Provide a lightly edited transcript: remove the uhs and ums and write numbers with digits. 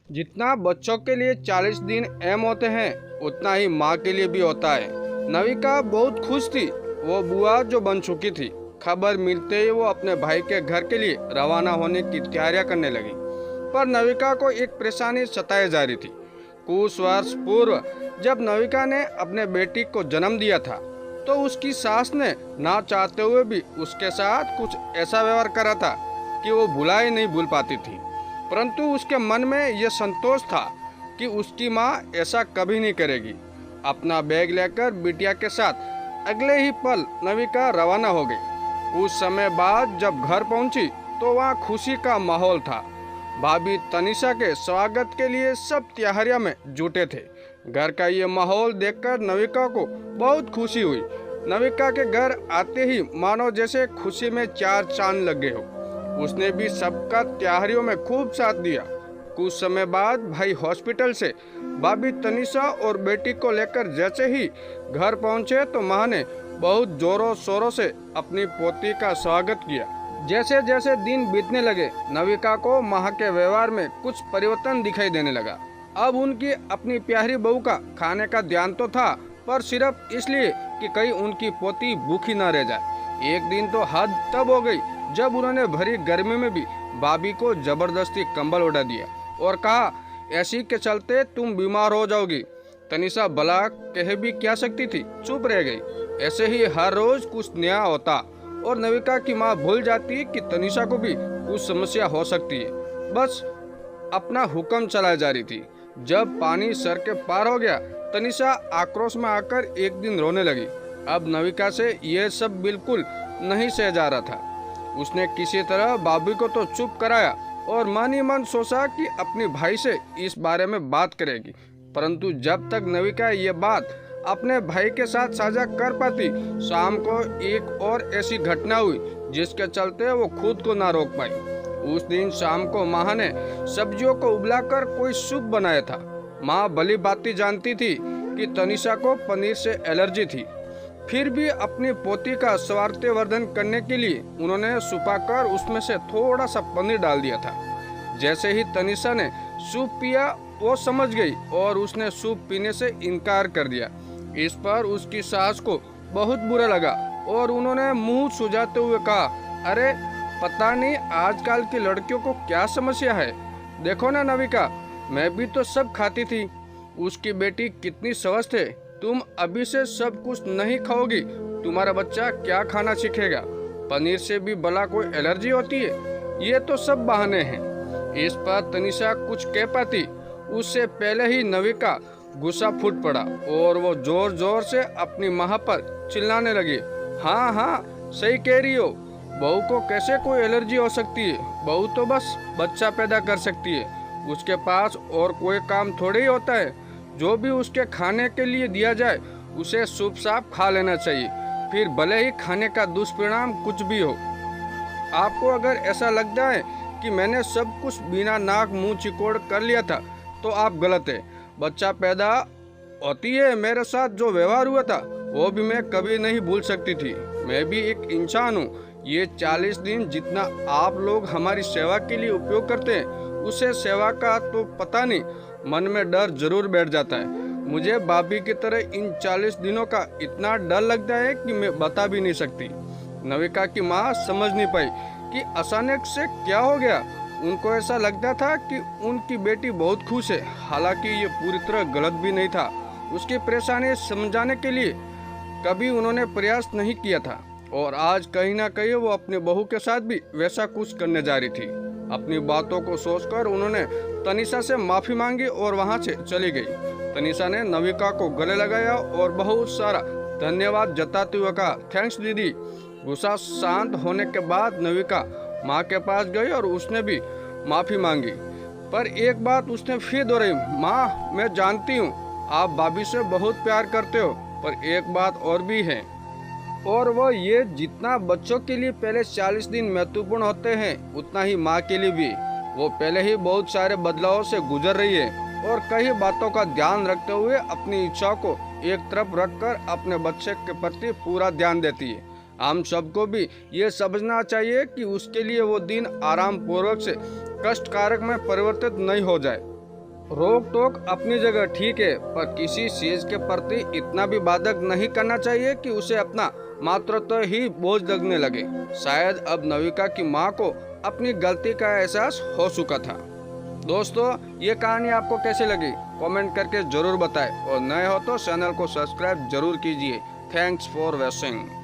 जितना बच्चों के लिए 40 दिन अहम होते हैं उतना ही माँ के लिए भी होता है। नविका बहुत खुश थी। वो बुआ जो बन चुकी थी। खबर मिलते ही वो अपने भाई के घर के लिए रवाना होने की तैयारियां करने लगी। पर नविका को एक परेशानी सताए जा रही थी। कुछ वर्ष पूर्व जब नविका ने अपने बेटी को जन्म दिया था तो उसकी सास ने ना चाहते हुए भी उसके साथ कुछ ऐसा व्यवहार करा था कि वो भुला ही नहीं भूल पाती थी। परंतु उसके मन में यह संतोष था कि उसकी माँ ऐसा कभी नहीं करेगी। अपना बैग लेकर बिटिया के साथ अगले ही पल नविका रवाना हो गई। कुछ समय बाद जब घर पहुंची तो वहाँ खुशी का माहौल था। भाभी तनिषा के स्वागत के लिए सब तैयारियों में जुटे थे। घर का ये माहौल देखकर नविका को बहुत खुशी हुई। नविका के घर आते ही मानो जैसे खुशी में चार चांद लग गए हो। उसने भी सबका तैयारियों में खूब साथ दिया। कुछ समय बाद भाई हॉस्पिटल से भाभी तनिषा और बेटी को लेकर जैसे ही घर पहुंचे तो माँ ने बहुत जोरों शोरों से अपनी पोती का स्वागत किया। जैसे जैसे दिन बीतने लगे नविका को माँ के व्यवहार में कुछ परिवर्तन दिखाई देने लगा। अब उनकी अपनी प्यारी बहू का खाने का ध्यान तो था, पर सिर्फ इसलिए कि कहीं उनकी पोती भूखी न रह जाए। एक दिन तो हद तब हो गई जब उन्होंने भरी गर्मी में भी भाभी को जबरदस्ती कंबल उड़ा दिया और कहा, ऐसी के चलते तुम बीमार हो जाओगी। तनिषा भला कह भी क्या सकती थी, चुप रह गई। ऐसे ही हर रोज कुछ नया होता और नविका की माँ भूल जाती कि तनिषा को भी कुछ समस्या हो सकती है। बस अपना हुक्म चलाई जा रही थी। जब पानी सर के पार हो गया तनिषा आक्रोश में आकर एक दिन रोने लगी। अब नविका से यह सब बिल्कुल नहीं सह जा रहा था। उसने किसी तरह भाभी को तो चुप कराया और मन ही मन सोचा कि अपने भाई से इस बारे में बात करेगी। परंतु जब तक नविका ये बात अपने भाई के साथ साझा कर पाती, शाम को एक और ऐसी घटना हुई जिसके चलते वो खुद को ना रोक पाई। उस दिन शाम को माँ ने सब्जियों को उबलाकर कोई सूप बनाया था। माँ भली भांति जानती थी कि तनिषा को पनीर से एलर्जी थी, फिर भी अपनी पोती का स्वास्थ्यवर्धन करने के लिए उन्होंने सुपाकर उसमें से थोड़ा सा पनीर डाल दिया था। जैसे ही तनिषा ने सूप पिया वो समझ गई और उसने सूप पीने से इनकार कर दिया। इस पर उसकी सास को बहुत बुरा लगा और उन्होंने मुंह सुझाते हुए कहा, अरे पता नहीं आजकल की लड़कियों को क्या समस्या है। देखो ना नविका, मैं भी तो सब खाती थी। उसकी बेटी कितनी स्वस्थ है। तुम अभी से सब कुछ नहीं खाओगी, तुम्हारा बच्चा क्या खाना सीखेगा। पनीर से भी भला कोई एलर्जी होती है। ये तो सब बहाने हैं। इस पर तनिषा कुछ कह पाती उससे पहले ही नविका गुस्सा फूट पड़ा और वो जोर जोर से अपनी माँ पर चिल्लाने लगी, हाँ हाँ सही कह रही हो, बहू को कैसे कोई एलर्जी हो सकती है। बहू तो बस बच्चा पैदा कर सकती है, उसके पास और कोई काम थोड़े ही होता है। जो भी उसके खाने के लिए दिया जाए उसे चुप चाप खा लेना चाहिए, फिर भले ही खाने का दुष्परिणाम कुछ भी हो। आपको अगर ऐसा लगता है कि मैंने सब कुछ बिना नाक मुंह चिकोड़ कर लिया था तो आप गलत है। बच्चा पैदा होती है मेरे साथ जो व्यवहार हुआ था वो भी मैं कभी नहीं भूल सकती थी। मैं भी एक इंसान हूँ। ये 40 दिन जितना आप लोग हमारी सेवा के लिए उपयोग करते हैं उसे सेवा का तो पता नहीं, मन में डर जरूर बैठ जाता है। मुझे भाभी की तरह इन 40 दिनों का इतना डर लगता है कि मैं बता भी नहीं सकती। नविका की माँ समझ नहीं पाई कि अचानक से क्या हो गया। उनको ऐसा लगता था कि उनकी बेटी बहुत खुश है, हालांकि ये पूरी तरह गलत भी नहीं था। उसकी परेशानी समझाने के लिए कभी उन्होंने प्रयास नहीं किया था और आज कहीं ना कहीं वो अपने बहू के साथ भी वैसा कुछ करने जा रही थी। अपनी बातों को सोचकर उन्होंने तनिषा से माफी मांगी और वहां से चली गई। तनिषा ने नविका को गले लगाया और बहुत सारा धन्यवाद जताते हुए कहा, थैंक्स दीदी। गुस्सा शांत होने के बाद नविका माँ के पास गई और उसने भी माफी मांगी, पर एक बात उसने फिर दोहराई, माँ मैं जानती हूँ आप भाभी से बहुत प्यार करते हो, पर एक बात और भी है और वो ये जितना बच्चों के लिए पहले 40 दिन महत्वपूर्ण होते हैं उतना ही माँ के लिए भी। वो पहले ही बहुत सारे बदलावों से गुजर रही है और कई बातों का ध्यान रखते हुए अपनी इच्छाओं को एक तरफ रखकर अपने बच्चे के प्रति पूरा ध्यान देती है। हम सबको भी ये समझना चाहिए कि उसके लिए वो दिन आराम पूर्वक से कष्टकारक में परिवर्तित नहीं हो जाए। रोक टोक अपनी जगह ठीक है, पर किसी चीज के प्रति इतना भी बाधक नहीं करना चाहिए कि उसे अपना मातृत्व ही बोझ लगने लगे। शायद अब नविका की माँ को अपनी गलती का एहसास हो चुका था। दोस्तों, ये कहानी आपको कैसी लगी कमेंट करके जरूर बताएं और नए हो तो चैनल को सब्सक्राइब जरूर कीजिए। Thanks for watching.